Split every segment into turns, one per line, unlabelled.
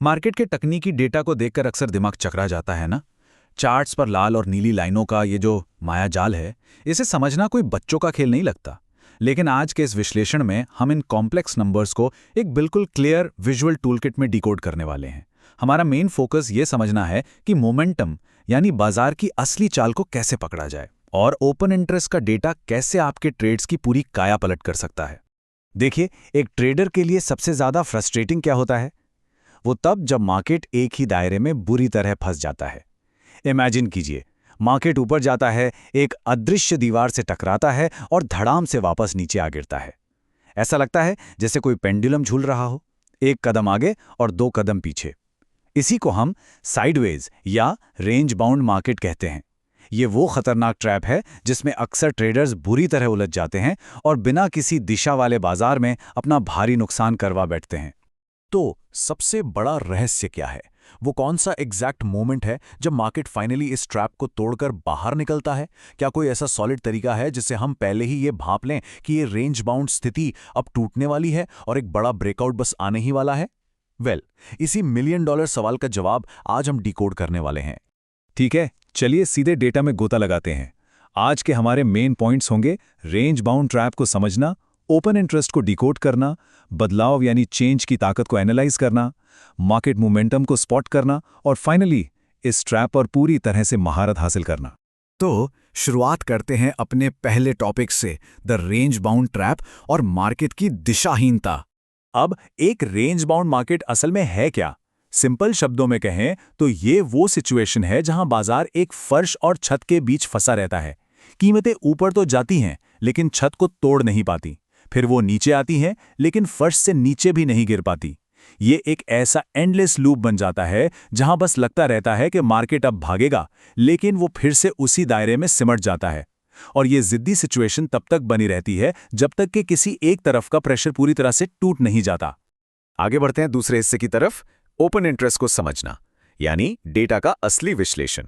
Market के तकनीकी data को देखकर अक्सर दिमाग चकरा जाता है ना। चार्ट्स पर लाल और नीली लाइनों का ये जो मायाजाल है, इसे समझना कोई बच्चों का खेल नहीं लगता। लेकिन आज के इस विश्लेषण में हम इन कॉम्प्लेक्स नंबर्स को एक बिल्कुल क्लियर विजुअल टूलकिट में डिकोड करने वाले हैं। हमारा मेन फोकस ये समझना है कि मोमेंटम यानी बाजार की असली चाल को कैसे पकड़ा जाए और ओपन इंटरेस्ट का डेटा कैसे आपके ट्रेड्स की पूरी काया पलट कर सकता है। देखिए, एक ट्रेडर के लिए सबसे ज्यादा फ्रस्ट्रेटिंग क्या होता है? वो तब जब मार्केट एक ही दायरे में बुरी तरह फंस जाता है। इमेजिन कीजिए, मार्केट ऊपर जाता है, एक अदृश्य दीवार से टकराता है और धड़ाम से वापस नीचे आ गिरता है। ऐसा लगता है जैसे कोई पेंडुलम झूल रहा हो, एक कदम आगे और दो कदम पीछे। इसी को हम साइडवेज या रेंज बाउंड मार्केट कहते हैं। ये वो खतरनाक ट्रैप है जिसमें अक्सर ट्रेडर्स बुरी तरह उलझ जाते हैं और बिना किसी दिशा वाले बाजार में अपना भारी नुकसान करवा बैठते हैं।
तो सबसे बड़ा रहस्य क्या है? वो कौन सा एग्जैक्ट मोमेंट है जब मार्केट फाइनली इस ट्रैप को तोड़कर बाहर निकलता है? क्या कोई ऐसा सॉलिड तरीका है जिससे हम पहले ही ये भांप लें कि ये रेंज बाउंड स्थिति अब टूटने वाली है और एक बड़ा ब्रेकआउट बस आने ही वाला है? इसी मिलियन डॉलर सवाल का जवाब आज हम डिकोड करने वाले हैं।
ठीक है, चलिए सीधे डेटा में गोता लगाते हैं। आज के हमारे मेन पॉइंट्स होंगे रेंज बाउंड ट्रैप को समझना, ओपन इंटरेस्ट को डिकोड करना, बदलाव यानी चेंज की ताकत को एनालाइज करना, मार्केट मोमेंटम को स्पॉट करना और फाइनली इस ट्रैप पर पूरी तरह से महारत हासिल करना।
तो शुरुआत करते हैं अपने पहले टॉपिक से, द रेंज बाउंड ट्रैप और मार्केट की दिशाहीनता। अब एक रेंज बाउंड मार्केट असल में है क्या? सिंपल शब्दों में कहें तो ये वो सिचुएशन है जहां बाजार एक फर्श और छत के बीच फंसा रहता है। कीमतें ऊपर तो जाती हैं लेकिन छत को तोड़ नहीं पाती, फिर वो नीचे आती हैं लेकिन फर्श से नीचे भी नहीं गिर पाती। ये एक ऐसा एंडलेस लूप बन जाता है जहां बस लगता रहता है कि मार्केट अब भागेगा, लेकिन वो फिर से उसी दायरे में सिमट जाता है। और ये जिद्दी सिचुएशन तब तक बनी रहती है जब तक कि किसी एक तरफ का प्रेशर पूरी तरह से टूट नहीं जाता। आगे बढ़ते हैं दूसरे हिस्से की तरफ, ओपन इंटरेस्ट को समझना यानी डेटा का असली विश्लेषण।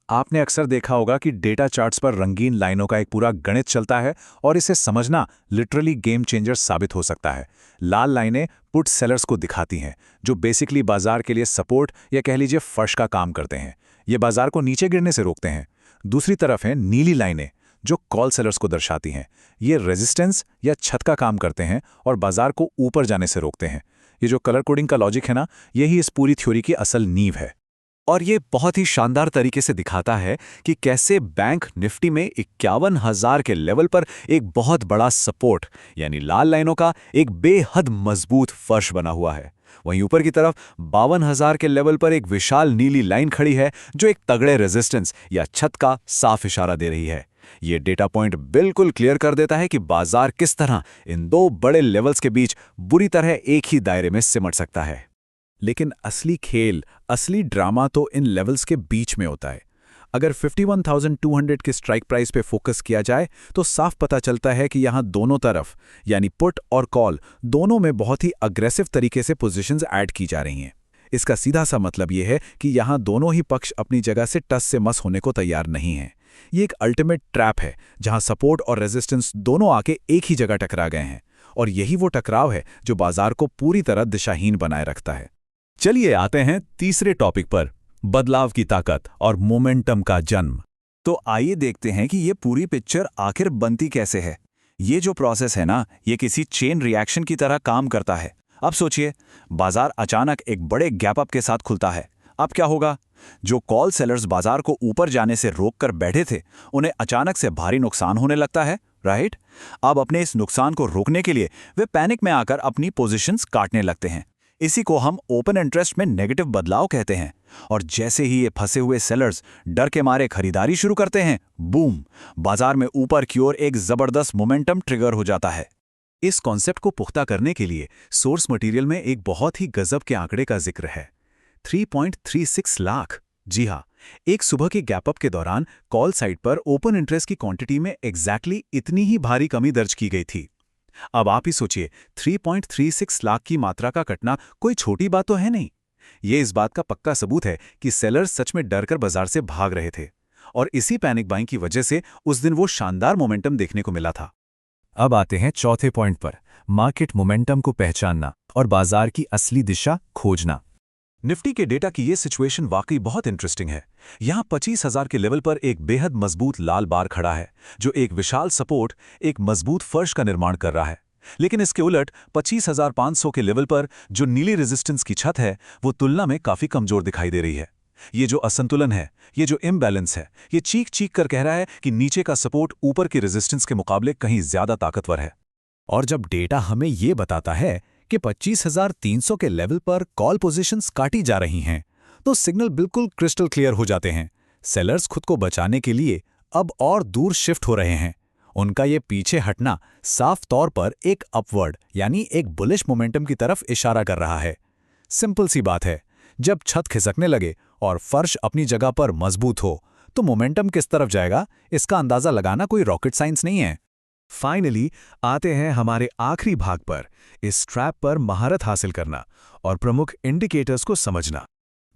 आपने अक्सर देखा होगा कि डेटा चार्ट्स पर रंगीन लाइनों का एक पूरा गणित चलता है और इसे समझना लिटरली गेम चेंजर साबित हो सकता है। लाल लाइनें पुट सेलर्स को दिखाती हैं, जो बेसिकली बाजार के लिए सपोर्ट या कह लीजिए फर्श का काम करते हैं। ये बाजार को नीचे गिरने से रोकते हैं। दूसरी तरफ हैं नीली लाइनें, जो कॉल सेलर्स को दर्शाती हैं। ये रेजिस्टेंस या छत का काम करते हैं और बाजार को ऊपर जाने से रोकते हैं। ये जो कलर कोडिंग का लॉजिक है ना, यही इस पूरी थ्योरी की असल नींव है।
और ये बहुत ही शानदार तरीके से दिखाता है कि कैसे बैंक निफ्टी में 51,000 के लेवल पर एक बहुत बड़ा सपोर्ट यानी लाल लाइनों का एक बेहद मजबूत फर्श बना हुआ है। वहीं ऊपर की तरफ 52,000 के लेवल पर एक विशाल नीली लाइन खड़ी है जो एक तगड़े रेजिस्टेंस या छत का साफ इशारा दे रही है। ये डेटा पॉइंट बिल्कुल क्लियर कर देता है कि बाजार किस तरह इन दो बड़े लेवल्स के बीच बुरी तरह एक ही दायरे में सिमट सकता है।
लेकिन असली खेल, असली ड्रामा तो इन लेवल्स के बीच में होता है। अगर 51,200 के स्ट्राइक प्राइस पे फोकस किया जाए तो साफ पता चलता है कि यहाँ दोनों तरफ यानी पुट और कॉल दोनों में बहुत ही अग्रेसिव तरीके से पोजीशंस ऐड की जा रही हैं। इसका सीधा सा मतलब ये है कि यहाँ दोनों ही पक्ष अपनी जगह से टस से मस होने को तैयार नहीं हैं। ये एक अल्टीमेट ट्रैप है जहाँ सपोर्ट और रेजिस्टेंस दोनों आके एक ही जगह टकरा गए हैं, और यही वो टकराव है जो बाजार को पूरी तरह दिशाहीन बनाए रखता है।
चलिए आते हैं तीसरे टॉपिक पर, बदलाव की ताकत और मोमेंटम का जन्म।
तो आइए देखते हैं कि ये पूरी पिक्चर आखिर बनती कैसे है। ये जो प्रोसेस है ना, ये किसी चेन रिएक्शन की तरह काम करता है। अब सोचिए, बाजार अचानक एक बड़े गैप अप के साथ खुलता है। अब क्या होगा? जो कॉल सेलर्स बाजार को ऊपर जाने से रोककर बैठे थे, उन्हें अचानक से भारी नुकसान होने लगता है, राइट? अब अपने इस नुकसान को रोकने के लिए वे पैनिक में आकर अपनी पोजीशंस काटने लगते हैं। इसी को हम ओपन इंटरेस्ट में नेगेटिव बदलाव कहते हैं। और जैसे ही ये फंसे हुए सेलर्स डर के मारे खरीदारी शुरू करते हैं, बूम, बाजार में ऊपर की ओर एक जबरदस्त मोमेंटम ट्रिगर हो जाता है।
इस कॉन्सेप्ट को पुख्ता करने के लिए सोर्स मटेरियल में एक बहुत ही गजब के आंकड़े का जिक्र है, 3.36 लाख। जी हाँ, एक सुबह के गैप अप के दौरान कॉल साइड पर ओपन इंटरेस्ट की क्वांटिटी में एग्जैक्टली इतनी ही भारी कमी दर्ज की गई थी। अब आप ही सोचिए, 3.36 लाख की मात्रा का कटना कोई छोटी बात तो है नहीं। ये इस बात का पक्का सबूत है कि सेलर्स सच में डरकर बाजार से भाग रहे थे, और इसी पैनिक बाइंग की वजह से उस दिन वो शानदार मोमेंटम देखने को मिला था।
अब आते हैं चौथे पॉइंट पर, मार्केट मोमेंटम को पहचानना और बाजार की असली दिशा खोजना।
निफ्टी के डेटा की ये सिचुएशन वाकई बहुत इंटरेस्टिंग है। यहाँ 25,000 के लेवल पर एक बेहद मजबूत लाल बार खड़ा है, जो एक विशाल सपोर्ट, एक मजबूत फर्श का निर्माण कर रहा है। लेकिन इसके उलट 25,500 के लेवल पर जो नीली रेजिस्टेंस की छत है, वो तुलना में काफी कमजोर दिखाई दे रही है। ये जो असंतुलन है, ये जो इम्बैलेंस है, ये चीख चीख कर कह रहा है कि नीचे का सपोर्ट ऊपर की रेजिस्टेंस के मुकाबले कहीं ज्यादा ताकतवर है।
और जब डेटा हमें ये बताता है कि 25,300 के लेवल पर कॉल पोजीशंस काटी जा रही हैं, तो सिग्नल बिल्कुल क्रिस्टल क्लियर हो जाते हैं। सेलर्स खुद को बचाने के लिए अब और दूर शिफ्ट हो रहे हैं। उनका ये पीछे हटना साफ तौर पर एक अपवर्ड यानी एक बुलिश मोमेंटम की तरफ इशारा कर रहा है। सिंपल सी बात है, जब छत खिसकने लगे और फर्श अपनी जगह पर मजबूत हो, तो मोमेंटम किस तरफ जाएगा, इसका अंदाजा लगाना कोई रॉकेट साइंस नहीं है।
फाइनली आते हैं हमारे आखिरी भाग पर, इस ट्रैप पर महारत हासिल करना और प्रमुख इंडिकेटर्स को समझना।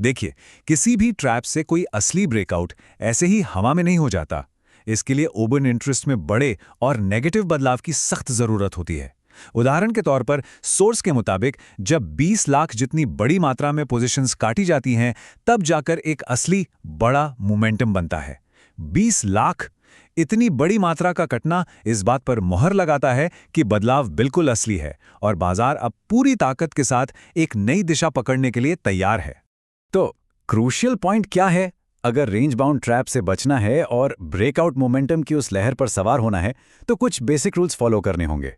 देखिए, किसी भी ट्रैप से कोई असली ब्रेकआउट ऐसे ही हवा में नहीं हो जाता। इसके लिए ओपन इंटरेस्ट में बड़े और नेगेटिव बदलाव की सख्त जरूरत होती है। उदाहरण के तौर पर सोर्स के मुताबिक जब 20 लाख जितनी बड़ी मात्रा में पोजीशंस काटी जाती हैं, तब जाकर एक असली बड़ा मोमेंटम बनता है। 20 लाख इतनी बड़ी मात्रा का कटना इस बात पर मोहर लगाता है कि बदलाव बिल्कुल असली है और बाजार अब पूरी ताकत के साथ एक नई दिशा पकड़ने के लिए तैयार है।
तो क्रूशियल पॉइंट क्या है? अगर रेंज बाउंड ट्रैप से बचना है और ब्रेकआउट मोमेंटम की उस लहर पर सवार होना है, तो कुछ बेसिक रूल्स फॉलो करने होंगे।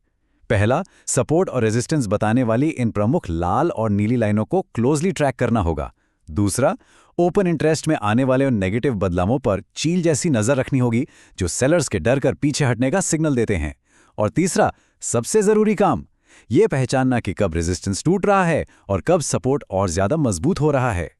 पहला, सपोर्ट और रेजिस्टेंस बताने वाली इन प्रमुख लाल और नीली लाइनों को क्लोजली ट्रैक करना होगा। दूसरा, ओपन इंटरेस्ट में आने वाले उन नेगेटिव बदलावों पर चील जैसी नजर रखनी होगी जो सेलर्स के डर कर पीछे हटने का सिग्नल देते हैं। और तीसरा, सबसे जरूरी काम, यह पहचानना कि कब रेजिस्टेंस टूट रहा है और कब सपोर्ट और ज्यादा मजबूत हो रहा है।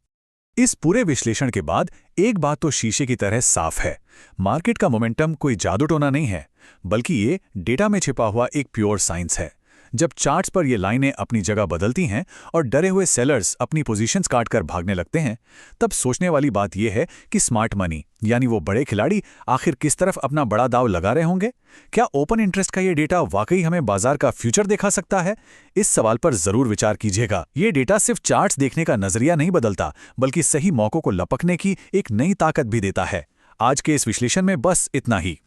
इस पूरे विश्लेषण के बाद एक बात तो शीशे की तरह साफ है, मार्केट का मोमेंटम कोई जादू टोना नहीं है, बल्कि ये डेटा में छिपा हुआ एक प्योर साइंस है। जब चार्ट्स पर ये लाइनें अपनी जगह बदलती हैं और डरे हुए सेलर्स अपनी पोजीशंस काटकर भागने लगते हैं, तब सोचने वाली बात यह है कि स्मार्ट मनी यानी वो बड़े खिलाड़ी आखिर किस तरफ अपना बड़ा दाव लगा रहे होंगे। क्या ओपन इंटरेस्ट का ये डेटा वाकई हमें बाजार का फ्यूचर दिखा सकता है? इस सवाल पर जरूर विचार कीजिएगा। ये डेटा सिर्फ चार्ट्स देखने का नजरिया नहीं बदलता, बल्कि सही मौकों को लपकने की एक नई ताकत भी देता है। आज के इस विश्लेषण में बस इतना ही।